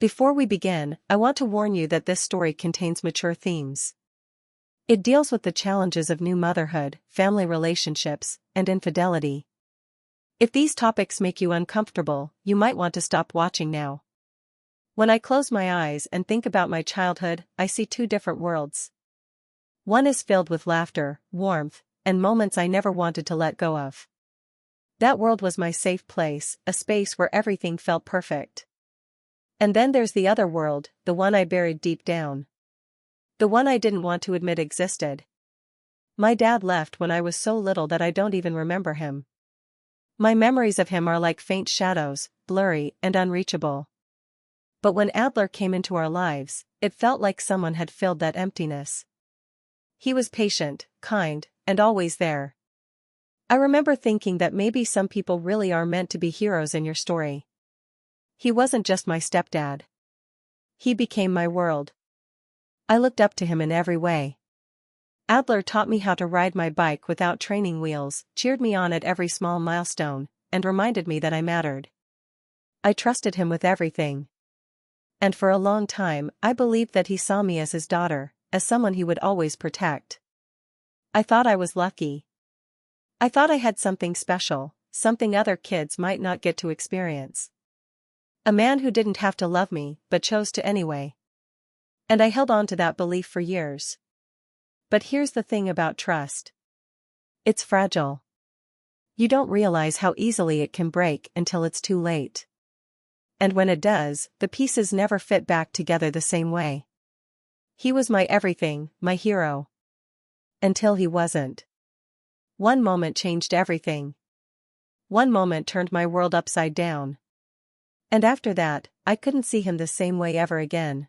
Before we begin, I want to warn you that this story contains mature themes. It deals with the challenges of new motherhood, family relationships, and infidelity. If these topics make you uncomfortable, you might want to stop watching now. When I close my eyes and think about my childhood, I see two different worlds. One is filled with laughter, warmth, and moments I never wanted to let go of. That world was my safe place, a space where everything felt perfect. And then there's the other world, the one I buried deep down. The one I didn't want to admit existed. My dad left when I was so little that I don't even remember him. My memories of him are like faint shadows, blurry and unreachable. But when Adler came into our lives, it felt like someone had filled that emptiness. He was patient, kind, and always there. I remember thinking that maybe some people really are meant to be heroes in your story. He wasn't just my stepdad. He became my world. I looked up to him in every way. Adler taught me how to ride my bike without training wheels, cheered me on at every small milestone, and reminded me that I mattered. I trusted him with everything. And for a long time, I believed that he saw me as his daughter, as someone he would always protect. I thought I was lucky. I thought I had something special, something other kids might not get to experience. A man who didn't have to love me, but chose to anyway. And I held on to that belief for years. But here's the thing about trust. It's fragile. You don't realize how easily it can break until it's too late. And when it does, the pieces never fit back together the same way. He was my everything, my hero. Until he wasn't. One moment changed everything. One moment turned my world upside down. And after that, I couldn't see him the same way ever again.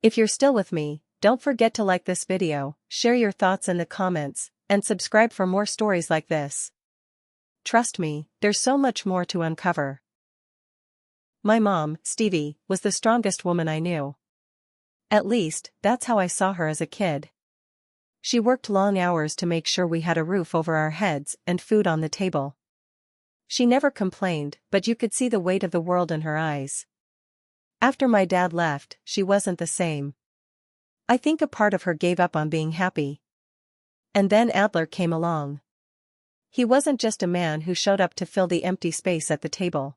If you're still with me, don't forget to like this video, share your thoughts in the comments, and subscribe for more stories like this. Trust me, there's so much more to uncover. My mom, Stevie, was the strongest woman I knew. At least, that's how I saw her as a kid. She worked long hours to make sure we had a roof over our heads and food on the table. She never complained, but you could see the weight of the world in her eyes. After my dad left, she wasn't the same. I think a part of her gave up on being happy. And then Adler came along. He wasn't just a man who showed up to fill the empty space at the table.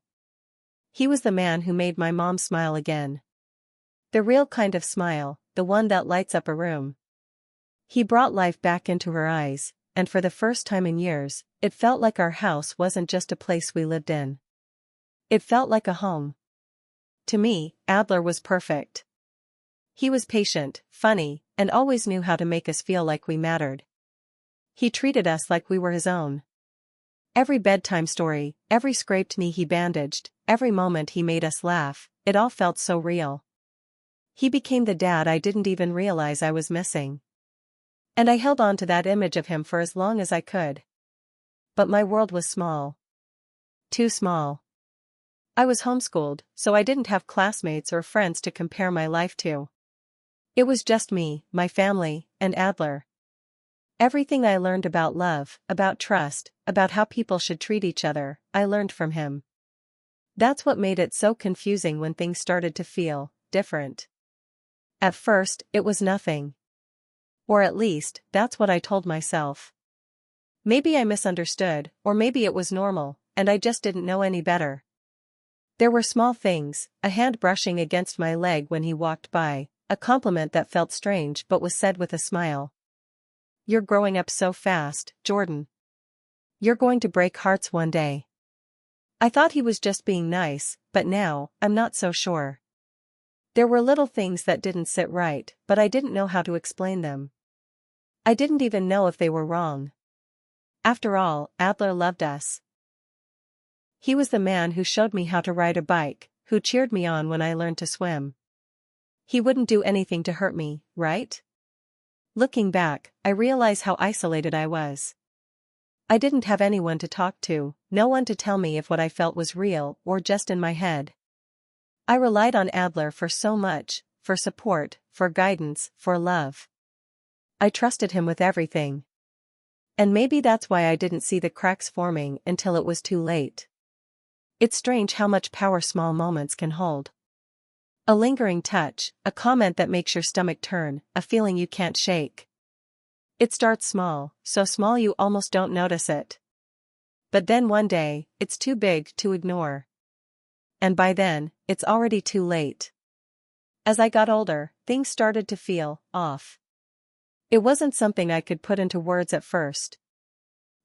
He was the man who made my mom smile again. The real kind of smile, the one that lights up a room. He brought life back into her eyes, and for the first time in years, it felt like our house wasn't just a place we lived in. It felt like a home. To me, Adler was perfect. He was patient, funny, and always knew how to make us feel like we mattered. He treated us like we were his own. Every bedtime story, every scraped knee he bandaged, every moment he made us laugh, it all felt so real. He became the dad I didn't even realize I was missing. And I held on to that image of him for as long as I could. But my world was small. Too small. I was homeschooled, so I didn't have classmates or friends to compare my life to. It was just me, my family, and Adler. Everything I learned about love, about trust, about how people should treat each other, I learned from him. That's what made it so confusing when things started to feel different. At first, it was nothing. Or at least, that's what I told myself. Maybe I misunderstood, or maybe it was normal, and I just didn't know any better. There were small things, a hand brushing against my leg when he walked by, a compliment that felt strange but was said with a smile. "You're growing up so fast, Jordan. You're going to break hearts one day." I thought he was just being nice, but now, I'm not so sure. There were little things that didn't sit right, but I didn't know how to explain them. I didn't even know if they were wrong. After all, Adler loved us. He was the man who showed me how to ride a bike, who cheered me on when I learned to swim. He wouldn't do anything to hurt me, right? Looking back, I realize how isolated I was. I didn't have anyone to talk to, no one to tell me if what I felt was real or just in my head. I relied on Adler for so much, for support, for guidance, for love. I trusted him with everything. And maybe that's why I didn't see the cracks forming until it was too late. It's strange how much power small moments can hold. A lingering touch, a comment that makes your stomach turn, a feeling you can't shake. It starts small, so small you almost don't notice it. But then one day, it's too big to ignore. And by then, it's already too late. As I got older, things started to feel off. It wasn't something I could put into words at first.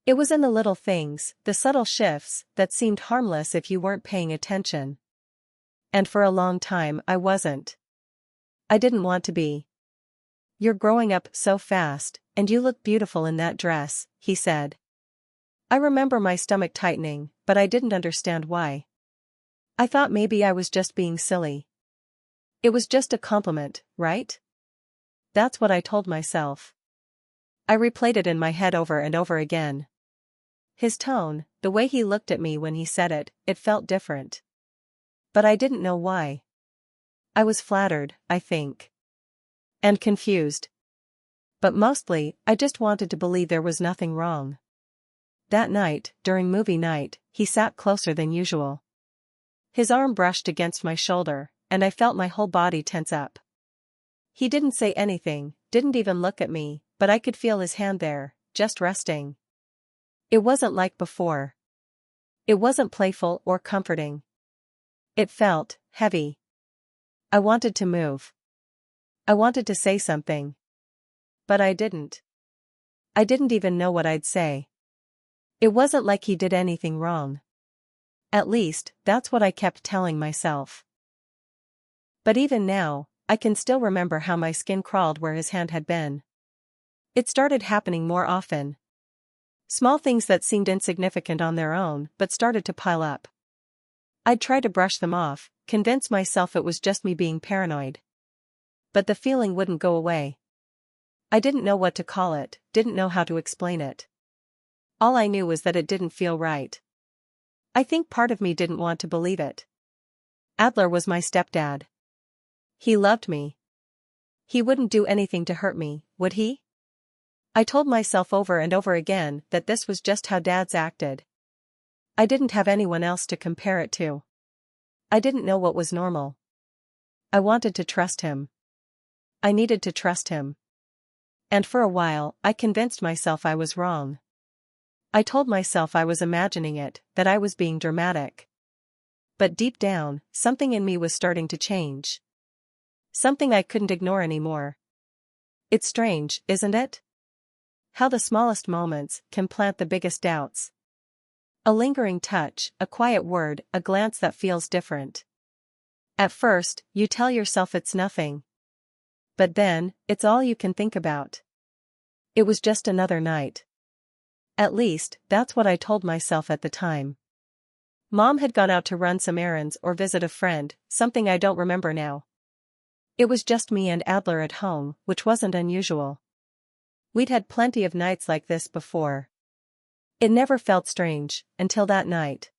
It was in the little things, the subtle shifts, that seemed harmless if you weren't paying attention. And for a long time I wasn't. I didn't want to be. "You're growing up so fast, and you look beautiful in that dress," he said. I remember my stomach tightening, but I didn't understand why. I thought maybe I was just being silly. It was just a compliment, right? That's what I told myself. I replayed it in my head over and over again. His tone, the way he looked at me when he said it, it felt different. But I didn't know why. I was flattered, I think. And confused. But mostly, I just wanted to believe there was nothing wrong. That night, during movie night, he sat closer than usual. His arm brushed against my shoulder, and I felt my whole body tense up. He didn't say anything, didn't even look at me, but I could feel his hand there, just resting. It wasn't like before. It wasn't playful or comforting. It felt heavy. I wanted to move. I wanted to say something. But I didn't. I didn't even know what I'd say. It wasn't like he did anything wrong. At least, that's what I kept telling myself. But even now, I can still remember how my skin crawled where his hand had been. It started happening more often. Small things that seemed insignificant on their own but started to pile up. I'd try to brush them off, convince myself it was just me being paranoid. But the feeling wouldn't go away. I didn't know what to call it, didn't know how to explain it. All I knew was that it didn't feel right. I think part of me didn't want to believe it. Adler was my stepdad. He loved me. He wouldn't do anything to hurt me, would he? I told myself over and over again that this was just how dads acted. I didn't have anyone else to compare it to. I didn't know what was normal. I wanted to trust him. I needed to trust him. And for a while, I convinced myself I was wrong. I told myself I was imagining it, that I was being dramatic. But deep down, something in me was starting to change. Something I couldn't ignore anymore. It's strange, isn't it? How the smallest moments can plant the biggest doubts. A lingering touch, a quiet word, a glance that feels different. At first, you tell yourself it's nothing. But then, it's all you can think about. It was just another night. At least, that's what I told myself at the time. Mom had gone out to run some errands or visit a friend, something I don't remember now. It was just me and Adler at home, which wasn't unusual. We'd had plenty of nights like this before. It never felt strange, until that night.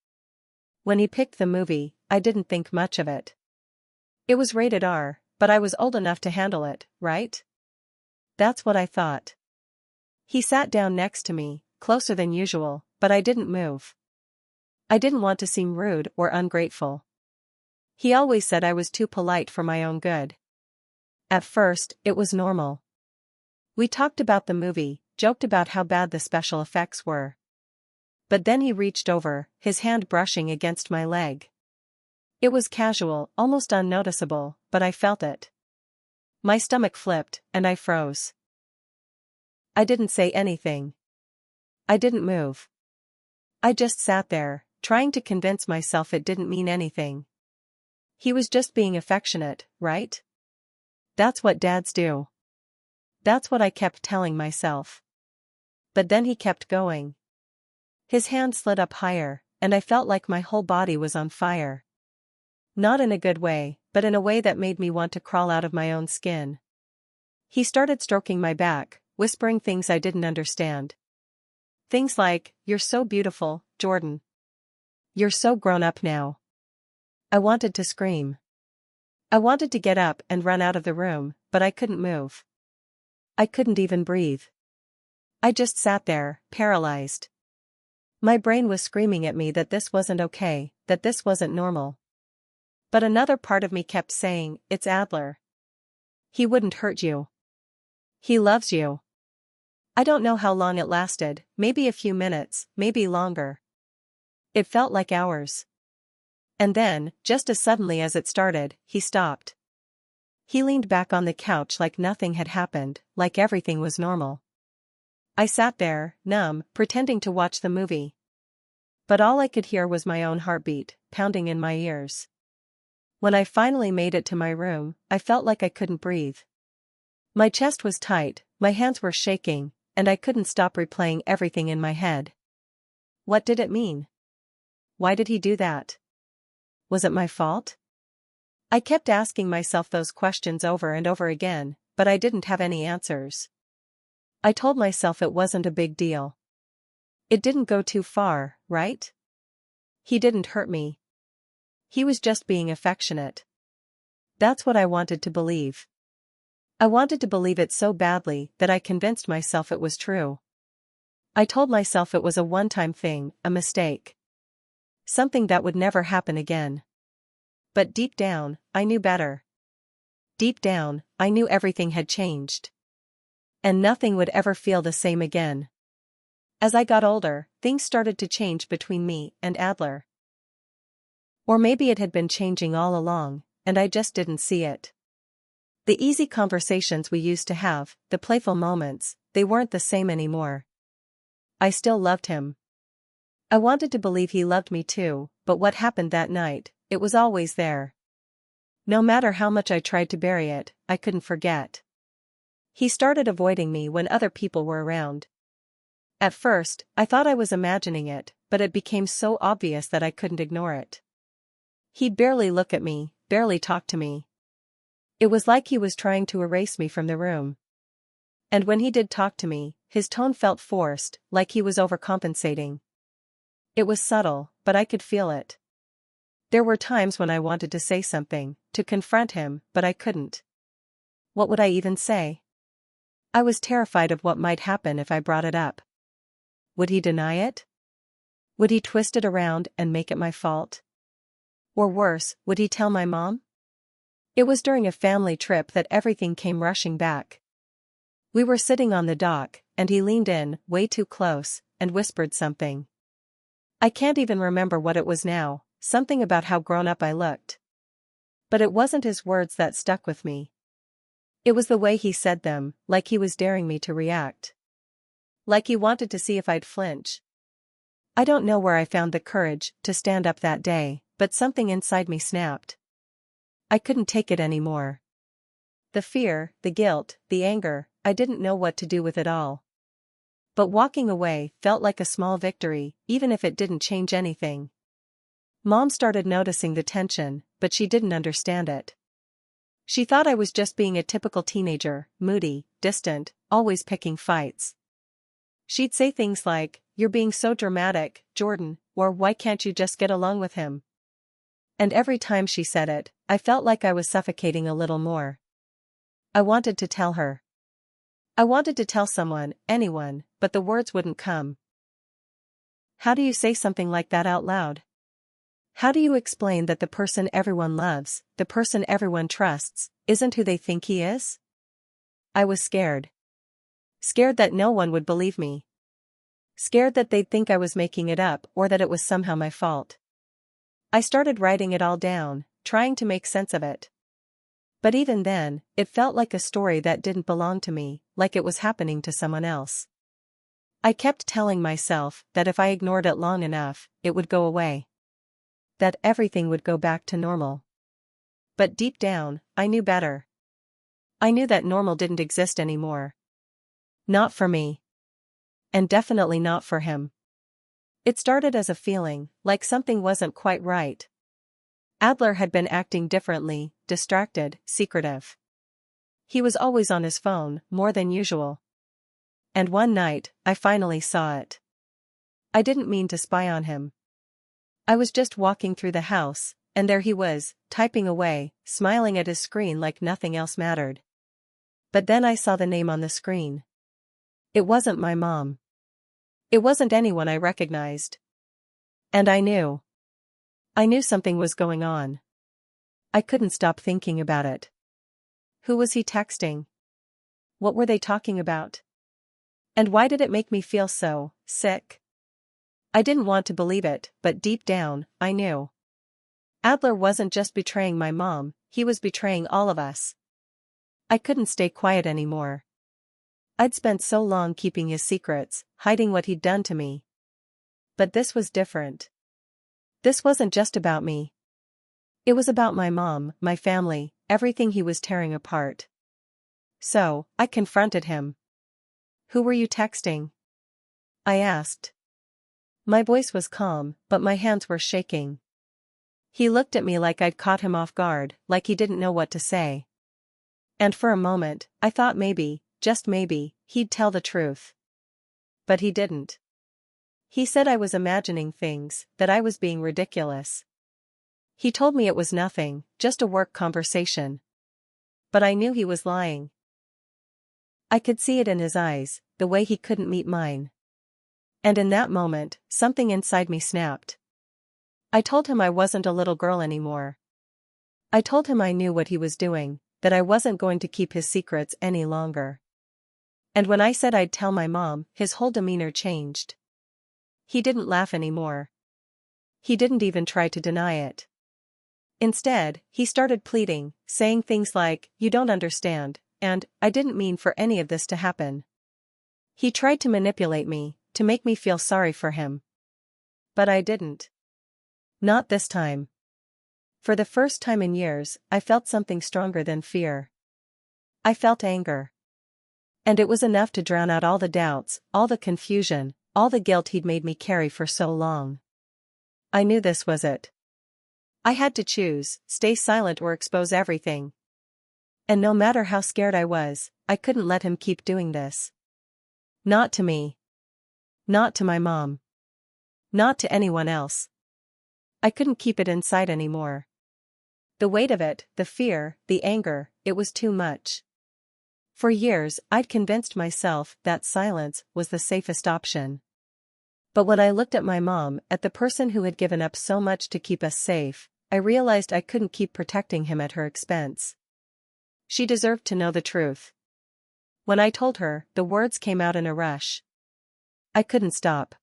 When he picked the movie, I didn't think much of it. It was rated R, but I was old enough to handle it, right? That's what I thought. He sat down next to me, closer than usual, but I didn't move. I didn't want to seem rude or ungrateful. He always said I was too polite for my own good. At first, it was normal. We talked about the movie, joked about how bad the special effects were. But then he reached over, his hand brushing against my leg. It was casual, almost unnoticeable, but I felt it. My stomach flipped, and I froze. I didn't say anything. I didn't move. I just sat there, trying to convince myself it didn't mean anything. He was just being affectionate, right? That's what dads do. That's what I kept telling myself. But then he kept going. His hand slid up higher, and I felt like my whole body was on fire. Not in a good way, but in a way that made me want to crawl out of my own skin. He started stroking my back, whispering things I didn't understand. Things like, "You're so beautiful, Jordan. You're so grown up now." I wanted to scream. I wanted to get up and run out of the room, but I couldn't move. I couldn't even breathe. I just sat there, paralyzed. My brain was screaming at me that this wasn't okay, that this wasn't normal. But another part of me kept saying, it's Adler. He wouldn't hurt you. He loves you. I don't know how long it lasted, maybe a few minutes, maybe longer. It felt like hours. And then, just as suddenly as it started, he stopped. He leaned back on the couch like nothing had happened, like everything was normal. I sat there, numb, pretending to watch the movie. But all I could hear was my own heartbeat, pounding in my ears. When I finally made it to my room, I felt like I couldn't breathe. My chest was tight, my hands were shaking, and I couldn't stop replaying everything in my head. What did it mean? Why did he do that? Was it my fault? I kept asking myself those questions over and over again, but I didn't have any answers. I told myself it wasn't a big deal. It didn't go too far, right? He didn't hurt me. He was just being affectionate. That's what I wanted to believe. I wanted to believe it so badly that I convinced myself it was true. I told myself it was a one-time thing, a mistake. Something that would never happen again. But deep down, I knew better. Deep down, I knew everything had changed. And nothing would ever feel the same again. As I got older, things started to change between me and Adler. Or maybe it had been changing all along, and I just didn't see it. The easy conversations we used to have, the playful moments, they weren't the same anymore. I still loved him. I wanted to believe he loved me too, but what happened that night, it was always there. No matter how much I tried to bury it, I couldn't forget. He started avoiding me when other people were around. At first, I thought I was imagining it, but it became so obvious that I couldn't ignore it. He'd barely look at me, barely talk to me. It was like he was trying to erase me from the room. And when he did talk to me, his tone felt forced, like he was overcompensating. It was subtle, but I could feel it. There were times when I wanted to say something, to confront him, but I couldn't. What would I even say? I was terrified of what might happen if I brought it up. Would he deny it? Would he twist it around and make it my fault? Or worse, would he tell my mom? It was during a family trip that everything came rushing back. We were sitting on the dock, and he leaned in, way too close, and whispered something. I can't even remember what it was now, something about how grown up I looked. But it wasn't his words that stuck with me. It was the way he said them, like he was daring me to react. Like he wanted to see if I'd flinch. I don't know where I found the courage to stand up that day, but something inside me snapped. I couldn't take it anymore. The fear, the guilt, the anger, I didn't know what to do with it all. But walking away felt like a small victory, even if it didn't change anything. Mom started noticing the tension, but she didn't understand it. She thought I was just being a typical teenager, moody, distant, always picking fights. She'd say things like, "You're being so dramatic, Jordan," or "Why can't you just get along with him?" And every time she said it, I felt like I was suffocating a little more. I wanted to tell her. I wanted to tell someone, anyone, but the words wouldn't come. How do you say something like that out loud? How do you explain that the person everyone loves, the person everyone trusts, isn't who they think he is? I was scared. Scared that no one would believe me. Scared that they'd think I was making it up or that it was somehow my fault. I started writing it all down, trying to make sense of it. But even then, it felt like a story that didn't belong to me, like it was happening to someone else. I kept telling myself that if I ignored it long enough, it would go away. That everything would go back to normal. But deep down, I knew better. I knew that normal didn't exist anymore. Not for me. And definitely not for him. It started as a feeling, like something wasn't quite right. Adler had been acting differently, distracted, secretive. He was always on his phone, more than usual. And one night, I finally saw it. I didn't mean to spy on him. I was just walking through the house, and there he was, typing away, smiling at his screen like nothing else mattered. But then I saw the name on the screen. It wasn't my mom. It wasn't anyone I recognized. And I knew. I knew something was going on. I couldn't stop thinking about it. Who was he texting? What were they talking about? And why did it make me feel so sick? I didn't want to believe it, but deep down, I knew. Adler wasn't just betraying my mom, he was betraying all of us. I couldn't stay quiet anymore. I'd spent so long keeping his secrets, hiding what he'd done to me. But this was different. This wasn't just about me. It was about my mom, my family, everything he was tearing apart. So, I confronted him. Who were you texting? I asked. My voice was calm, but my hands were shaking. He looked at me like I'd caught him off guard, like he didn't know what to say. And for a moment, I thought maybe, just maybe, he'd tell the truth. But he didn't. He said I was imagining things, that I was being ridiculous. He told me it was nothing, just a work conversation. But I knew he was lying. I could see it in his eyes, the way he couldn't meet mine. And in that moment, something inside me snapped. I told him I wasn't a little girl anymore. I told him I knew what he was doing, that I wasn't going to keep his secrets any longer. And when I said I'd tell my mom, his whole demeanor changed. He didn't laugh anymore. He didn't even try to deny it. Instead, he started pleading, saying things like, "You don't understand," and "I didn't mean for any of this to happen." He tried to manipulate me, to make me feel sorry for him. But I didn't. Not this time. For the first time in years, I felt something stronger than fear. I felt anger. And it was enough to drown out all the doubts, all the confusion, all the guilt he'd made me carry for so long. I knew this was it. I had to choose, stay silent or expose everything. And no matter how scared I was, I couldn't let him keep doing this. Not to me. Not to my mom. Not to anyone else. I couldn't keep it inside anymore. The weight of it, the fear, the anger, it was too much. For years, I'd convinced myself that silence was the safest option. But when I looked at my mom, at the person who had given up so much to keep us safe, I realized I couldn't keep protecting him at her expense. She deserved to know the truth. When I told her, the words came out in a rush. I couldn't stop.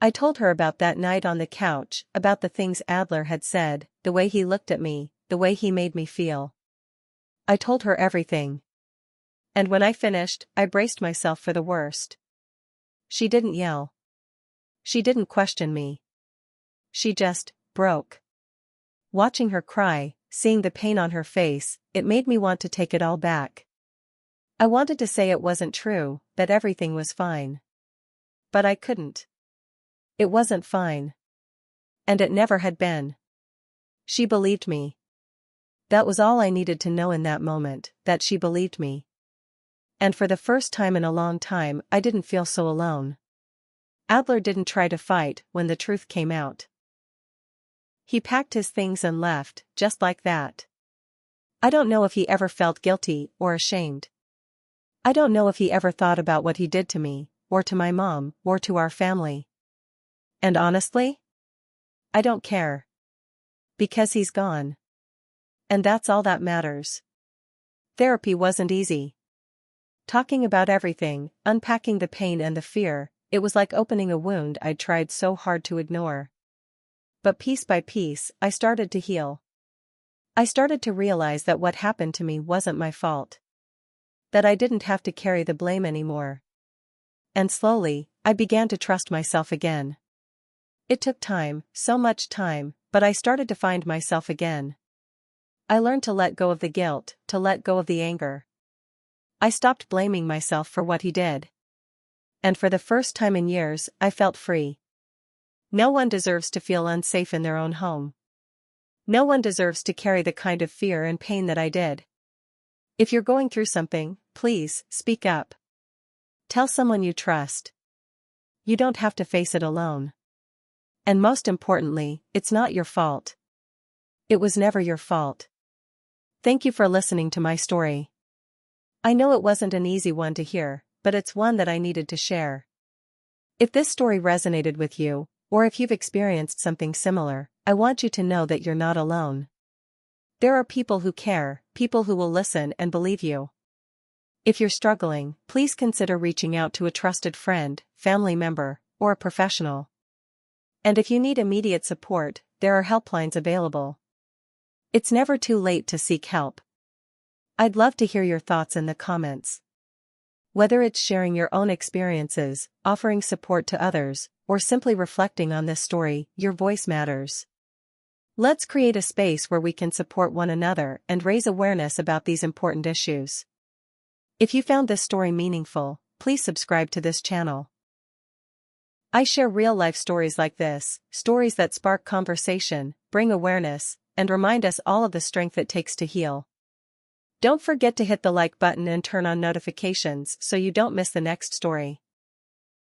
I told her about that night on the couch, about the things Adler had said, the way he looked at me, the way he made me feel. I told her everything. And when I finished, I braced myself for the worst. She didn't yell. She didn't question me. She just broke. Watching her cry, seeing the pain on her face, it made me want to take it all back. I wanted to say it wasn't true, that everything was fine. But I couldn't. It wasn't fine. And it never had been. She believed me. That was all I needed to know in that moment, that she believed me. And for the first time in a long time, I didn't feel so alone. Adler didn't try to fight when the truth came out. He packed his things and left, just like that. I don't know if he ever felt guilty or ashamed. I don't know if he ever thought about what he did to me, or to my mom, or to our family. And honestly, I don't care. Because he's gone. And that's all that matters. Therapy wasn't easy. Talking about everything, unpacking the pain and the fear, it was like opening a wound I'd tried so hard to ignore. But piece by piece, I started to heal. I started to realize that what happened to me wasn't my fault. That I didn't have to carry the blame anymore. And slowly, I began to trust myself again. It took time, so much time, but I started to find myself again. I learned to let go of the guilt, to let go of the anger. I stopped blaming myself for what he did. And for the first time in years, I felt free. No one deserves to feel unsafe in their own home. No one deserves to carry the kind of fear and pain that I did. If you're going through something, please, speak up. Tell someone you trust. You don't have to face it alone. And most importantly, it's not your fault. It was never your fault. Thank you for listening to my story. I know it wasn't an easy one to hear, but it's one that I needed to share. If this story resonated with you, or if you've experienced something similar, I want you to know that you're not alone. There are people who care, people who will listen and believe you. If you're struggling, please consider reaching out to a trusted friend, family member, or a professional. And if you need immediate support, there are helplines available. It's never too late to seek help. I'd love to hear your thoughts in the comments. Whether it's sharing your own experiences, offering support to others, or simply reflecting on this story, your voice matters. Let's create a space where we can support one another and raise awareness about these important issues. If you found this story meaningful, please subscribe to this channel. I share real-life stories like this, stories that spark conversation, bring awareness, and remind us all of the strength it takes to heal. Don't forget to hit the like button and turn on notifications so you don't miss the next story.